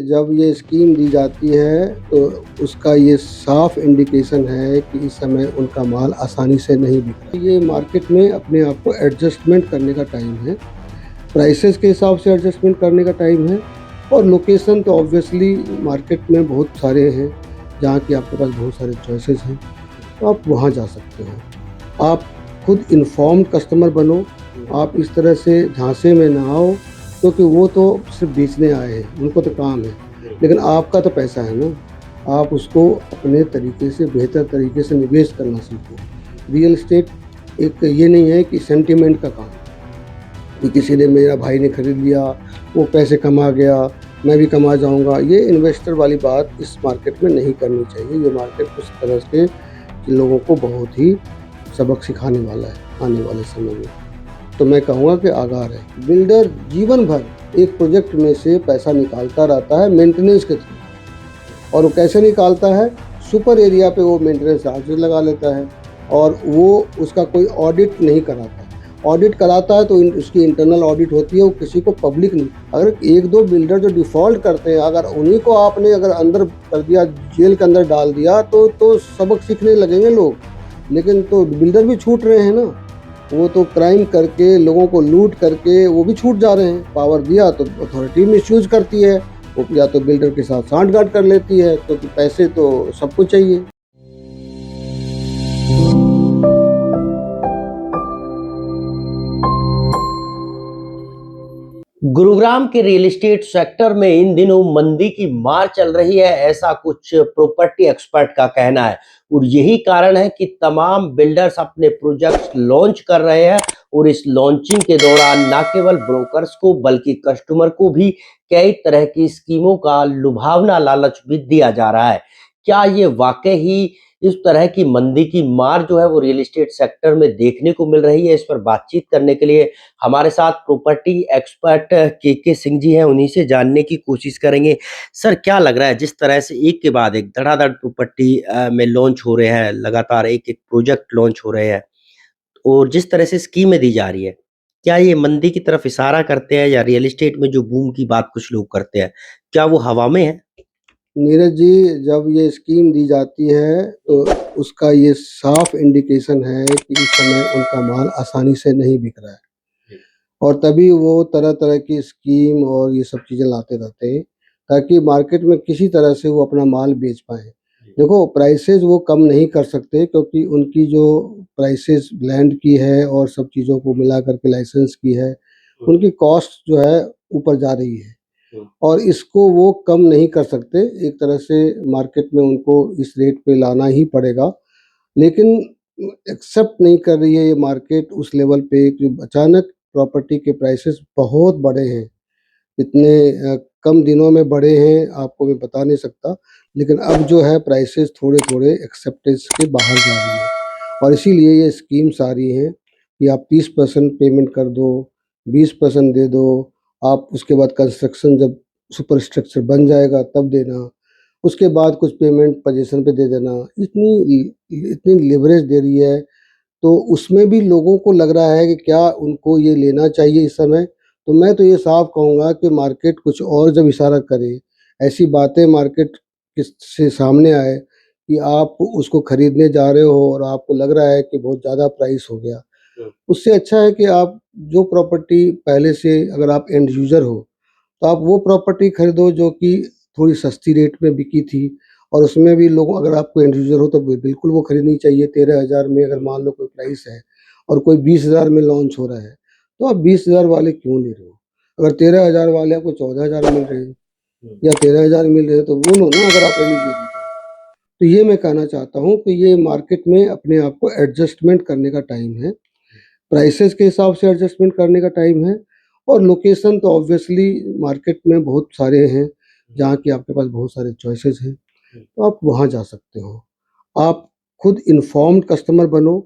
जब ये स्कीम दी जाती है तो उसका ये साफ इंडिकेशन है कि इस समय उनका माल आसानी से नहीं बिक रहा। ये मार्केट में अपने आप को एडजस्टमेंट करने का टाइम है, प्राइसेस के हिसाब से एडजस्टमेंट करने का टाइम है। और लोकेशन तो ऑब्वियसली मार्केट में बहुत सारे हैं जहाँ की आपके पास बहुत सारे चॉइसेस हैं, तो आप वहाँ जा सकते हो। आप खुद इन्फॉर्म्ड कस्टमर बनो, आप इस तरह से झांसे में ना आओ, क्योंकि वो तो सिर्फ बेचने आए हैं, उनको तो काम है, लेकिन आपका तो पैसा है ना। आप उसको अपने तरीके से बेहतर तरीके से निवेश करना सीखो। रियल एस्टेट एक ये नहीं है कि सेंटिमेंट का काम है कि किसी ने, मेरा भाई ने खरीद लिया, वो पैसे कमा गया, मैं भी कमा जाऊंगा। ये इन्वेस्टर वाली बात इस मार्केट में नहीं करनी चाहिए। ये मार्केट कुछ तरह के लोगों को बहुत ही सबक सिखाने वाला है आने वाले समय में। तो मैं कहूँगा कि आगार है। बिल्डर जीवन भर एक प्रोजेक्ट में से पैसा निकालता रहता है मेंटेनेंस के थ्रू। और वो कैसे निकालता है? सुपर एरिया पे वो मेंटेनेंस चार्जेस लगा लेता है और वो उसका कोई ऑडिट नहीं कराता। ऑडिट कराता है तो उसकी इंटरनल ऑडिट होती है, वो किसी को पब्लिक नहीं। अगर एक दो बिल्डर जो डिफ़ॉल्ट करते हैं, अगर उन्हीं को आपने अगर अंदर कर दिया, जेल के अंदर डाल दिया, तो सबक सीखने लगेंगे लोग। लेकिन तो बिल्डर भी छूट रहे हैं ना, वो तो क्राइम करके, लोगों को लूट करके वो भी छूट जा रहे हैं। पावर दिया तो अथॉरिटी मिसयूज करती है, वो या तो बिल्डर के साथ सांठ-गांठ कर लेती है, क्योंकि पैसे तो सबको चाहिए। गुरुग्राम के रियल एस्टेट सेक्टर में इन दिनों मंदी की मार चल रही है, ऐसा कुछ प्रॉपर्टी एक्सपर्ट का कहना है। और यही कारण है कि तमाम बिल्डर्स अपने प्रोजेक्ट्स लॉन्च कर रहे हैं और इस लॉन्चिंग के दौरान न केवल ब्रोकर्स को बल्कि कस्टमर को भी कई तरह की स्कीमों का लुभावना लालच भी दिया जा रहा है। क्या ये वाकई ही इस तरह की मंदी की मार जो है वो रियल एस्टेट सेक्टर में देखने को मिल रही है? इस पर बातचीत करने के लिए हमारे साथ प्रॉपर्टी एक्सपर्ट के सिंह जी हैं, उन्हीं से जानने की कोशिश करेंगे। सर, क्या लग रहा है जिस तरह से एक के बाद एक धड़ाधड़ प्रॉपर्टी में लॉन्च हो रहे हैं, लगातार एक-एक प्रोजेक्ट लॉन्च हो रहे हैं और जिस तरह से स्कीमें दी जा रही है, क्या ये मंदी की तरफ इशारा करते हैं या रियल एस्टेट में जो बूम की बात कुछ लोग करते हैं, क्या वो हवा में है? नीरज जी, जब ये स्कीम दी जाती है तो उसका ये साफ इंडिकेशन है कि इस समय उनका माल आसानी से नहीं बिक रहा है। और तभी वो तरह-तरह की स्कीम और ये सब चीज़ें लाते रहते हैं, ताकि मार्केट में किसी तरह से वो अपना माल बेच पाएँ। देखो, प्राइसेज़ वो कम नहीं कर सकते, क्योंकि उनकी जो प्राइसेज़ लैंड की है और सब चीज़ों को मिला कर के लाइसेंस की है, उनकी कॉस्ट जो है ऊपर जा रही है। और इसको वो कम नहीं कर सकते, एक तरह से मार्केट में उनको इस रेट पे लाना ही पड़ेगा। लेकिन एक्सेप्ट नहीं कर रही है ये मार्केट उस लेवल पे कि अचानक प्रॉपर्टी के प्राइसेस बहुत बढ़े हैं। इतने कम दिनों में बढ़े हैं, आपको मैं बता नहीं सकता। लेकिन अब जो है प्राइसेस थोड़े-थोड़े एक्सेप्टेंस के बाहर जा रही है। और इसीलिए ये स्कीम्स आ रही हैं कि आप 30% पेमेंट कर दो, 20% दे दो, आप उसके बाद कंस्ट्रक्शन जब सुपर स्ट्रक्चर बन जाएगा तब देना, उसके बाद कुछ पेमेंट पोज़ीशन पे दे देना। इतनी लिवरेज दे रही है, तो उसमें भी लोगों को लग रहा है कि क्या उनको ये लेना चाहिए इस समय। तो मैं तो ये साफ कहूँगा कि मार्केट कुछ और जब इशारा करे, ऐसी बातें मार्केट किस से सामने आए कि आप उसको खरीदने जा रहे हो और आपको लग रहा है कि बहुत ज़्यादा प्राइस हो गया। उससे अच्छा है कि आप जो प्रॉपर्टी पहले से, अगर आप एंड यूज़र हो, तो आप वो प्रॉपर्टी खरीदो जो कि थोड़ी सस्ती रेट में बिकी थी। और उसमें भी लोग, अगर आपको एंड यूज़र हो तो बिल्कुल वो खरीदनी चाहिए। 13,000 में अगर मान लो कोई प्राइस है और कोई 20,000 में लॉन्च हो रहा है, तो आप 20,000 वाले क्यों ले रहे हो? अगर 13,000 वाले आपको 14,000 मिल रहे हैं या 13,000 मिल रहे हैं, तो वो लो ना, अगर आप एलिजिबल हो तो। तो ये मैं कहना चाहता हूँ कि ये मार्केट में अपने आप को एडजस्टमेंट करने का टाइम है। प्राइसेस के हिसाब से एडजस्टमेंट करने का टाइम है। और लोकेशन तो ऑब्वियसली मार्केट में बहुत सारे हैं जहाँ की आपके पास बहुत सारे चॉइसेस हैं, तो आप वहाँ जा सकते हो। आप खुद इन्फॉर्म्ड कस्टमर बनो,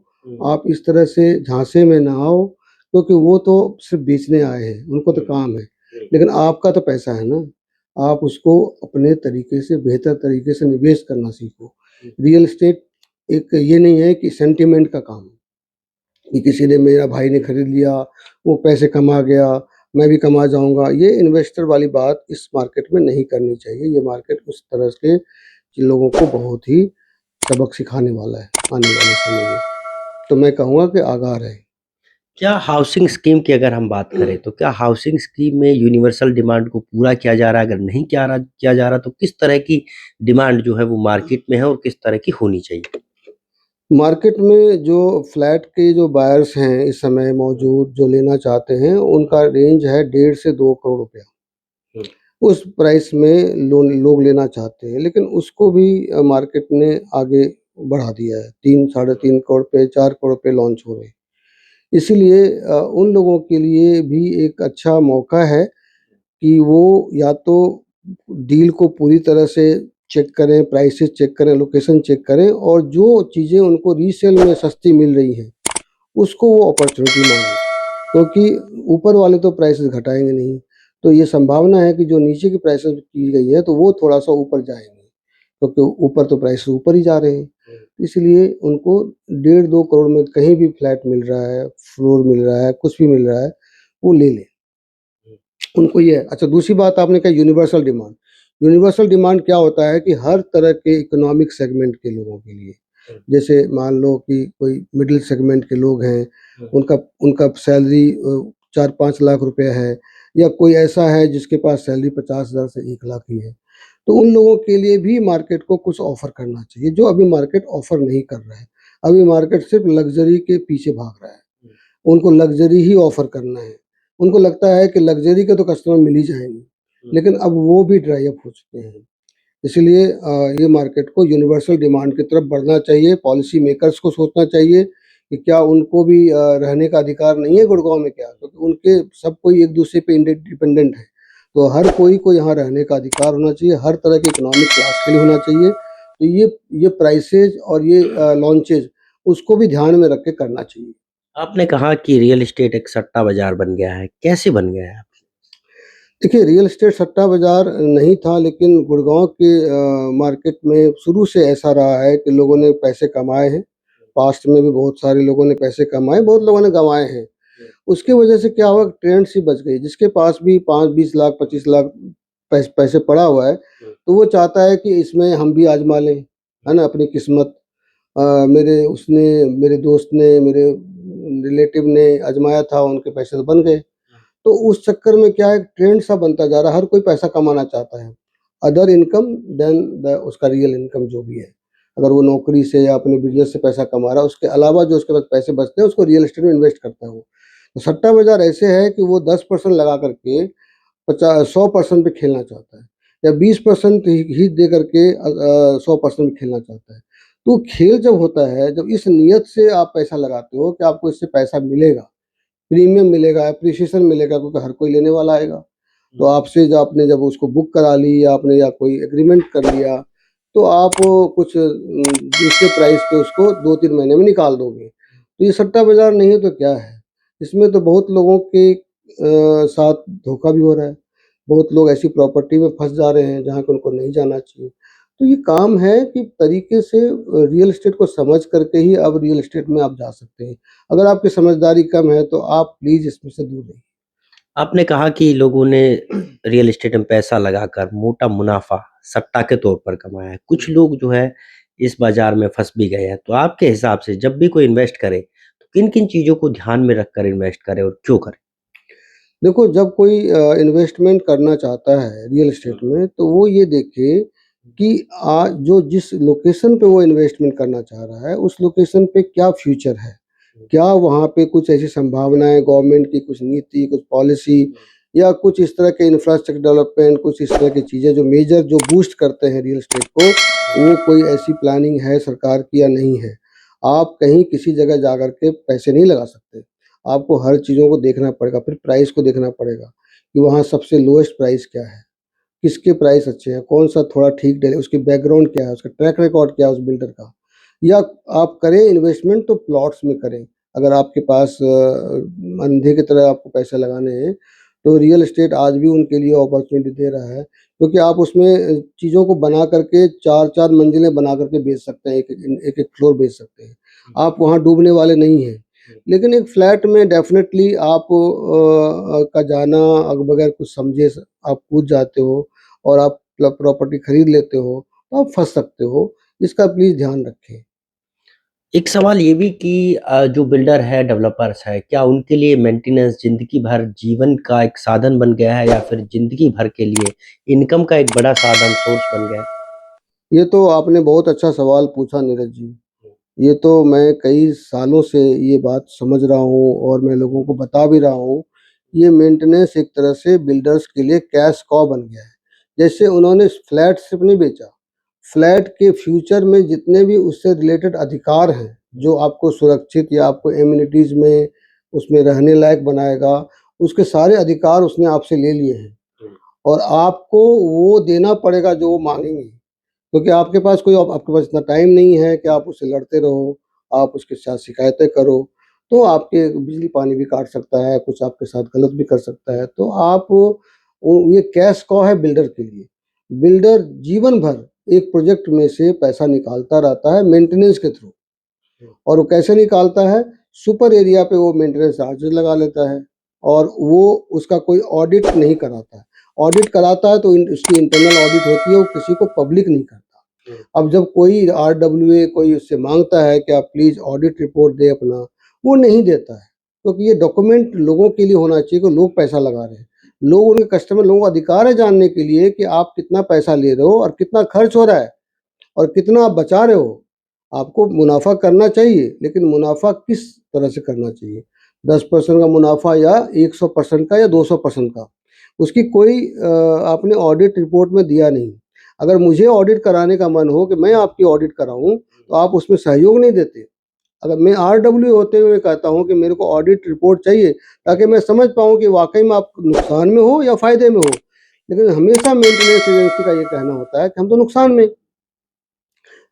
आप इस तरह से झांसे में ना आओ, क्योंकि वो तो सिर्फ बेचने आए हैं, उनको तो काम है, लेकिन आपका तो पैसा है ना। आप उसको अपने तरीके से, बेहतर तरीके से निवेश करना सीखो। रियल एस्टेट एक ये नहीं है कि सेंटिमेंट का काम है कि किसी ने, मेरा भाई ने खरीद लिया, वो पैसे कमा गया, मैं भी कमा जाऊँगा। ये इन्वेस्टर वाली बात इस मार्केट में नहीं करनी चाहिए। ये मार्केट उस तरह के जिन लोगों को बहुत ही सबक सिखाने वाला है आने वाले समय में। तो मैं कहूँगा कि आगाह रहें। क्या हाउसिंग स्कीम की अगर हम बात करें तो क्या हाउसिंग स्कीम में यूनिवर्सल डिमांड को पूरा किया जा रहा है? अगर नहीं किया जा रहा तो किस तरह की डिमांड जो है वो मार्केट में है और किस तरह की होनी चाहिए? मार्केट में जो फ्लैट के जो बायर्स हैं इस समय मौजूद जो लेना चाहते हैं, उनका रेंज है 1.5 से 2 करोड़ रुपया। उस प्राइस में लोन लोग लेना चाहते हैं, लेकिन उसको भी मार्केट ने आगे बढ़ा दिया है। 3 साढ़े 3 करोड़ पे, 4 करोड़ पे लॉन्च हो रहे हैं। इसीलिए उन लोगों के लिए भी एक अच्छा मौका है कि वो या तो डील को पूरी तरह से चेक करें, प्राइसेस चेक करें, लोकेशन चेक करें और जो चीज़ें उनको रीसेल में सस्ती मिल रही हैं, उसको वो अपॉर्च्युनिटी मानें। क्योंकि ऊपर वाले तो प्राइसेस घटाएँगे नहीं, तो ये संभावना है कि जो नीचे की प्राइसेस की गई है, तो वो थोड़ा-सा ऊपर जाएँगे, क्योंकि ऊपर तो प्राइसेस ऊपर ही जा रहे हैं। इसलिए उनको 1.5-2 करोड़ में कहीं भी फ्लैट मिल रहा है, फ्लोर मिल रहा है, कुछ भी मिल रहा है, वो ले लें। उनको ये है। अच्छा, दूसरी बात आपने कहा यूनिवर्सल डिमांड। यूनिवर्सल डिमांड क्या होता है कि हर तरह के इकोनॉमिक सेगमेंट के लोगों के लिए, जैसे मान लो कि कोई मिडिल सेगमेंट के लोग हैं, उनका उनका सैलरी 4-5 लाख रुपए है, या कोई ऐसा है जिसके पास सैलरी 50,000 से 1 लाख ही है। तो उन लोगों के लिए भी मार्केट को कुछ ऑफ़र करना चाहिए, जो अभी मार्केट ऑफ़र नहीं कर रहा है। अभी मार्केट सिर्फ़ लग्ज़री के पीछे भाग रहा है। उनको लग्ज़री ही ऑफ़र करना है। उनको लगता है कि लग्ज़री के तो कस्टमर मिल ही जाएँगे, लेकिन अब वो भी ड्राई अप हो चुके हैं। इसलिए ये मार्केट को यूनिवर्सल डिमांड की तरफ बढ़ना चाहिए, पॉलिसी मेकर्स को सोचना चाहिए कि क्या उनको भी रहने का अधिकार नहीं है गुड़गाँव में क्या? क्योंकि उनके सब कोई एक-दूसरे पे डिपेंडेंट है। तो हर कोई को यहाँ रहने का अधिकार होना चाहिए, हर तरह के इकोनॉमिक क्लास के लिए होना चाहिए। तो ये प्राइसेज़ और ये लॉन्चेज़ उसको भी ध्यान में रख के करना चाहिए। आपने कहा कि रियल एस्टेट एक सट्टा बाज़ार बन गया है, कैसे बन गया है? देखिए, रियल एस्टेट सट्टा बाज़ार नहीं था, लेकिन गुड़गाँव के मार्केट में शुरू से ऐसा रहा है कि लोगों ने पैसे कमाए हैं। पास्ट में भी बहुत सारे लोगों ने पैसे कमाए, बहुत लोगों ने गँवाए हैं। उसकी वजह से क्या हुआ, ट्रेंड सी बच गई। जिसके पास भी 5-20 लाख, 25 लाख पैसे पड़ा हुआ है, तो वो चाहता है कि इसमें हम भी आज़मा लें, है ना? अपनी किस्मत। मेरे दोस्त ने, मेरे रिलेटिव ने आज़माया था, उनके पैसे तो बन गए। तो उस चक्कर में क्या है, ट्रेंड सा बनता जा रहा है, हर कोई पैसा कमाना चाहता है। अदर इनकम देन द उसका रियल इनकम जो भी है। अगर वो नौकरी से या अपने बिज़नेस से पैसा कमा रहा है, उसके अलावा जो उसके पास पैसे बचते हैं, उसको रियल एस्टेट में इन्वेस्ट करता है वो। तो सट्टा बाज़ार ऐसे है कि वो 10% लगा कर के 100% पे खेलना चाहता है, या 20% ही दे करके 100% में खेलना चाहता है। तो खेल जब होता है, जब इस नियत से आप पैसा लगाते हो कि आपको इससे पैसा मिलेगा, प्रीमियम मिलेगा, एप्रिसिएशन मिलेगा, क्योंकि हर कोई लेने वाला आएगा। तो आपसे जो आपने जब उसको बुक करा ली, या आपने या कोई एग्रीमेंट कर लिया, तो आप कुछ दूसरे प्राइस पे उसको 2-3 महीने में निकाल दोगे। तो ये सट्टा बाज़ार नहीं है तो क्या है? इसमें तो बहुत लोगों के साथ धोखा भी हो रहा है। बहुत लोग ऐसी प्रॉपर्टी में फँस जा रहे हैं जहाँ पे उनको नहीं जाना चाहिए। तो ये काम है कि तरीके से रियल एस्टेट को समझ करके ही अब रियल एस्टेट में आप जा सकते हैं। अगर आपकी समझदारी कम है, तो आप प्लीज़ इसमें से दूर रहिए। आपने कहा कि लोगों ने रियल एस्टेट में पैसा लगाकर मोटा मुनाफ़ा सट्टा के तौर पर कमाया है। कुछ लोग जो है इस बाज़ार में फँस भी गए हैं। तो आपके हिसाब से जब भी कोई इन्वेस्ट करे, तो किन-किन चीज़ों को ध्यान में रखकर इन्वेस्ट करे और क्यों करे? देखो, जब कोई इन्वेस्टमेंट करना चाहता है रियल एस्टेट में, तो वो ये देखे कि जो जिस लोकेशन पे वो इन्वेस्टमेंट करना चाह रहा है, उस लोकेशन पे क्या फ्यूचर है? क्या वहाँ पे कुछ ऐसी संभावनाएँ, गवर्नमेंट की कुछ नीति, कुछ पॉलिसी, या कुछ इस तरह के इंफ्रास्ट्रक्चर डेवलपमेंट, कुछ इस तरह की चीज़ें जो मेजर जो बूस्ट करते हैं रियल एस्टेट को, वो कोई ऐसी प्लानिंग है सरकार की या नहीं है? आप कहीं किसी जगह जाकर के पैसे नहीं लगा सकते। आपको हर चीज़ों को देखना पड़ेगा, फिर प्राइस को देखना पड़ेगा कि वहाँ सबसे लोएस्ट प्राइस क्या है? किसके प्राइस अच्छे हैं? कौन-सा थोड़ा ठीक डले, उसकी बैकग्राउंड क्या है? उसका ट्रैक रिकॉर्ड क्या है उस बिल्डर का? या आप करें इन्वेस्टमेंट तो प्लॉट्स में करें। अगर आपके पास अंधे की तरह आपको पैसे लगाने हैं, तो रियल एस्टेट आज भी उनके लिए अपॉर्च्युनिटी दे रहा है, क्योंकि आप उसमें चीज़ों को बना करके 4-4 मंजिलें बना करके बेच सकते हैं, एक-एक फ्लोर बेच सकते हैं। आप वहाँ डूबने वाले नहीं हैं। लेकिन एक फ्लैट में डेफ़िनेटली आप का जाना बगैर कुछ समझे आप कूद जाते हो और आप प्रॉपर्टी खरीद लेते हो, तो आप फँस सकते हो। इसका प्लीज़ ध्यान रखें। एक सवाल ये भी कि जो बिल्डर है, डेवलपर्स है, क्या उनके लिए मेंटेनेंस ज़िंदगी भर जीवन का एक साधन बन गया है या फिर ज़िंदगी भर के लिए इनकम का एक बड़ा साधन, सोर्स बन गया है? ये तो आपने बहुत अच्छा सवाल पूछा नीरज जी। ये तो मैं कई सालों से ये बात समझ रहा हूँ और मैं लोगों को बता भी रहा हूँ। ये मेंटेनेंस एक तरह से बिल्डर्स के लिए कैश कॉव बन गया है। जैसे उन्होंने फ्लैट सिर्फ़ नहीं बेचा, फ्लैट के फ्यूचर में जितने भी उससे रिलेटेड अधिकार हैं, जो आपको सुरक्षित या आपको एमिनिटीज़ में उसमें रहने लायक बनाएगा, उसके सारे अधिकार उसने आपसे ले लिए हैं। और आपको वो देना पड़ेगा जो वो माँगेंगे। क्योंकि आपके पास कोई आपके पास इतना टाइम नहीं है कि आप उससे लड़ते रहो, आप उसके साथ शिकायतें करो, तो आपके बिजली पानी भी काट सकता है, कुछ आपके साथ गलत भी कर सकता है। तो आप ये कैश कॉव है बिल्डर के लिए। बिल्डर जीवन भर एक प्रोजेक्ट में से पैसा निकालता रहता है मेंटेनेंस के थ्रू। और वो कैसे निकालता है? सुपर एरिया पे वो मेंटेनेंस चार्जेज़ लगा लेता है और वो उसका कोई ऑडिट नहीं कराता है। ऑडिट कराता है तो उसकी इंटरनल ऑडिट होती है, वो किसी को पब्लिक नहीं करता। अब जब कोई आरडब्ल्यूए कोई उससे माँगता है कि आप प्लीज़ ऑडिट रिपोर्ट दें अपना, वो नहीं देता है। क्योंकि ये डॉक्यूमेंट लोगों के लिए होना चाहिए कि लोग पैसा लगा रहे हैं। लोग उनके कस्टमर लोगों का अधिकार है जानने के लिए कि आप कितना पैसा ले रहे हो और कितना खर्च हो रहा है और कितना आप बचा रहे हो। आपको मुनाफ़ा करना चाहिए, लेकिन मुनाफ़ा किस तरह से करना चाहिए? 10% का मुनाफ़ा या 100% का या 200% का? उसकी कोई आपने ऑडिट रिपोर्ट में दिया नहीं। अगर मुझे ऑडिट कराने का मन हो कि मैं आपकी ऑडिट कराऊँ, तो आप उसमें सहयोग नहीं देते। अगर मैं आरडब्ल्यू होते हुए कहता हूँ कि मेरे को ऑडिट रिपोर्ट चाहिए, ताकि मैं समझ पाऊँ कि वाक़ई में आप नुकसान में हो या फ़ायदे में हो। लेकिन हमेशा मेंटेनेंस एजेंसी का ये कहना होता है कि हम तो नुकसान में।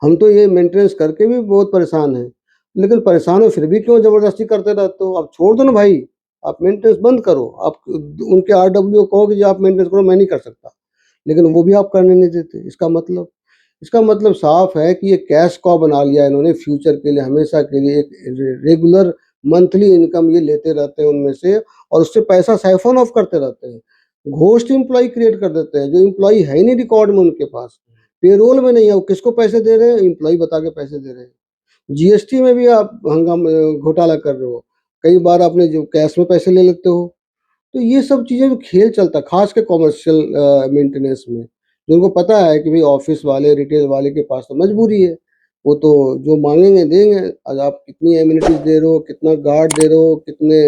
हम तो ये मेंटेनेंस करके भी बहुत परेशान हैं। लेकिन परेशान हो फिर भी क्यों ज़बरदस्ती करते रहते हो? आप छोड़ दो ना भाई, आप मेंटेनेंस बंद करो। आप उनके आरडब्ल्यू को कहो कि जी आप मेंटेनेंस करो, मैं नहीं कर सकता। लेकिन वो भी आप करने नहीं देते। इसका मतलब साफ है कि ये कैश कॉव बना लिया है इन्होंने फ्यूचर के लिए, हमेशा के लिए एक रेगुलर मंथली इनकम ये लेते रहते हैं उनमें से और उससे पैसा साइफ़न ऑफ करते रहते हैं। घोस्ट एम्प्लॉयी क्रिएट कर देते हैं, जो एम्प्लॉयी है ही नहीं रिकॉर्ड में उनके पास। पेरोल में नहीं है, वो किसको पैसे दे रहे हैं? एम्प्लॉयी बता के पैसे दे रहे हैं। जीएसटी में भी आप घोटाला कर रहे हो। कई बार आपने जो कैश में पैसे ले लेते हो। तो ये सब चीज़ें जो खेल चलता है, ख़ास के कमर्शियल मेंटेनेंस में, जिनको पता है कि भई ऑफ़िस वाले, रिटेल वाले के पास तो मजबूरी है। वो तो जो माँगेंगे देंगे। आज आप कितनी एमिनिटीज़ दे रहे हो, कितना गार्ड दे रहे हो, कितने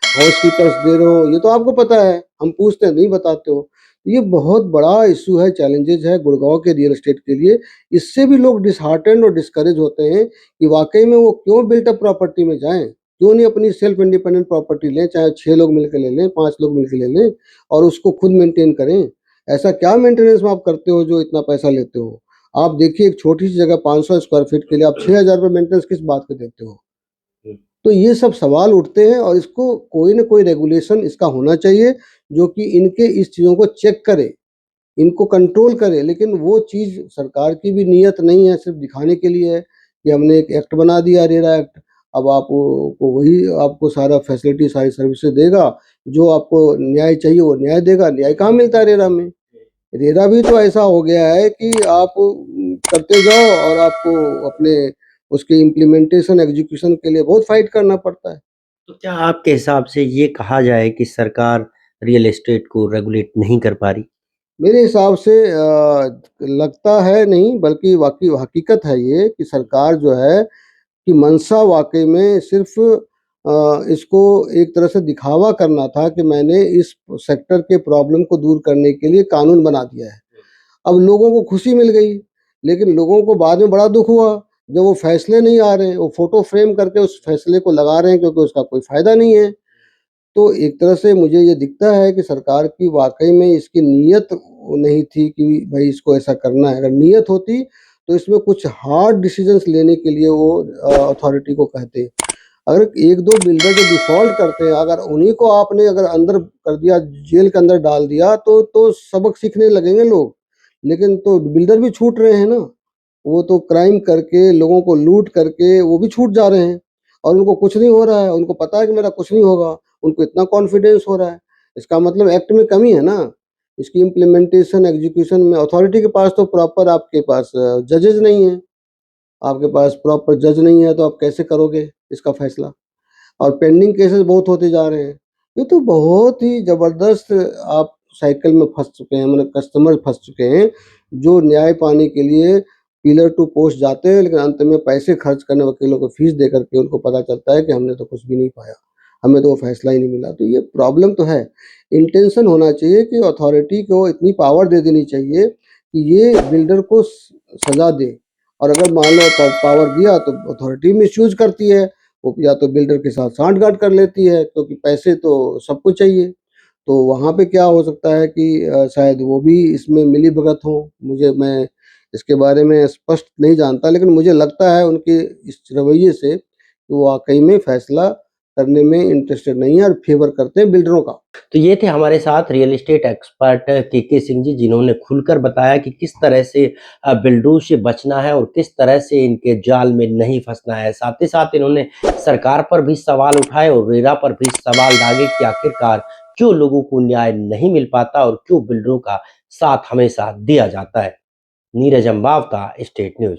हाउसकीपर्स दे रहे हो, ये तो आपको पता है। हम पूछते हैं, नहीं बताते हो। ये बहुत बड़ा इश्यू है, चैलेंजेज़ है गुड़गाँव के रियल एस्टेट के लिए। इससे भी लोग डिसहार्टेंड और डिस्करेज होते हैं कि वाक़ई में वो क्यों बिल्ट अप प्रॉपर्टी में जाएँ? क्यों नहीं अपनी सेल्फ इंडिपेंडेंट प्रॉपर्टी लें, चाहे 6 लोग मिलके ले लें, 5 लोग मिलके ले लें और उसको खुद मेंटेन करें। ऐसा क्या मेंटेनेंस में आप करते हो जो इतना पैसा लेते हो? आप देखिए एक छोटी-सी जगह 500 स्क्वायर फीट के लिए आप 6,000 रुपए मेंटेनेंस किस बात के देते हो? तो ये सब सवाल उठते हैं और इसको कोई न कोई रेगुलेशन इसका होना चाहिए, जो कि इनके इस चीज़ों को चेक करे, इनको कंट्रोल करे। लेकिन वो चीज़ सरकार की भी नीयत नहीं है, सिर्फ़ दिखाने के लिए है कि हमने एक एक्ट बना दिया रेरा एक्ट। अब आप को वही आपको सारा फैसिलिटी, सारी सर्विसेज़ देगा, जो आपको न्याय चाहिए वो न्याय देगा। न्याय कहाँ मिलता है रेरा में? रेरा भी तो ऐसा हो गया है कि आप करते जाओ और आपको अपने उसके इम्प्लीमेंटेशन, एग्ज़ीक्यूशन के लिए बहुत फाइट करना पड़ता है। तो क्या आपके हिसाब से ये कहा जाए कि सरकार रियल एस्टेट को रेगुलेट नहीं कर पा रही? मेरे हिसाब से लगता है नहीं, बल्कि वाक़ई हकीकत है ये कि सरकार जो है कि मंशा वाक़ई में सिर्फ़ इसको एक तरह से दिखावा करना था कि मैंने इस सेक्टर के प्रॉब्लम को दूर करने के लिए कानून बना दिया है। अब लोगों को खुशी मिल गई, लेकिन लोगों को बाद में बड़ा दुःख हुआ, जब वो फैसले नहीं आ रहे, वो फ़ोटो फ्रेम करके उस फैसले को लगा रहे हैं क्योंकि उसका कोई फ़ायदा नहीं है। तो एक तरह से मुझे ये दिखता है कि सरकार की वाक़ई में इसकी नीयत नहीं थी कि भई इसको ऐसा करना है। अगर नीयत होती, तो इसमें कुछ हार्ड डिसीज़न्स लेने के लिए वो अथॉरिटी को कहते। अगर 1-2 बिल्डर जो डिफ़ॉल्ट करते हैं, अगर उन्हीं को आपने अगर अंदर कर दिया, जेल के अंदर डाल दिया, तो सबक सीखने लगेंगे लोग। लेकिन तो बिल्डर भी छूट रहे हैं ना, वो तो क्राइम करके, लोगों को लूट करके वो भी छूट जा रहे हैं। और उनको कुछ नहीं हो रहा है, उनको पता है कि मेरा कुछ नहीं होगा, उनको इतना कॉन्फिडेंस हो रहा है। इसका मतलब एक्ट में कमी है ना, इसकी इम्प्लीमेंटेशन, एग्जीक्यूशन में अथॉरिटी के पास तो प्रॉपर आपके पास जजेस नहीं है, आपके पास प्रॉपर जज नहीं है, तो आप कैसे करोगे इसका फैसला? और पेंडिंग केसेस बहुत होते जा रहे हैं। ये तो बहुत ही ज़बरदस्त आप साइकिल में फँस चुके हैं, मतलब कस्टमर फँस चुके हैं, जो न्याय पाने के लिए पिलर टू पोस्ट जाते हैं, लेकिन अंत में पैसे खर्च करने वकीलों को फीस दे कर के उनको पता चलता है कि हमने तो कुछ भी नहीं पाया, हमें तो वो फैसला ही नहीं मिला। तो ये प्रॉब्लम तो है। इंटेंशन होना चाहिए कि अथॉरिटी को इतनी पावर दे देनी चाहिए कि ये बिल्डर को सज़ा दे, और अगर मान लो पावर दिया तो अथॉरिटी मिसयूज़ करती है, वो या तो बिल्डर के साथ साठ-गाँठ कर लेती है, क्योंकि पैसे तो सबको चाहिए। तो वहाँ पे क्या हो सकता है कि शायद वो भी इसमें मिलीभगत हों। मैं इसके बारे में स्पष्ट नहीं जानता, लेकिन मुझे लगता है उनके इस रवैये से कि वो वाक़ई में फ़ैसला करने में इंटरेस्टेड नहीं है और फ़ेवर करते हैं बिल्डरों का। तो ये थे हमारे साथ रियल एस्टेट एक्सपर्ट के सिंह जी, जिन्होंने खुलकर बताया कि किस तरह से बिल्डरों से बचना है और किस तरह से इनके जाल में नहीं फंसना है। साथ ही साथ इन्होंने सरकार पर भी सवाल उठाए और रेरा पर भी सवाल दागे कि आखिरकार क्यों लोगों को न्याय नहीं मिल पाता और क्यों बिल्डरों का साथ हमेशा दिया जाता है। नीरज अम्बाव का स्टेट न्यूज।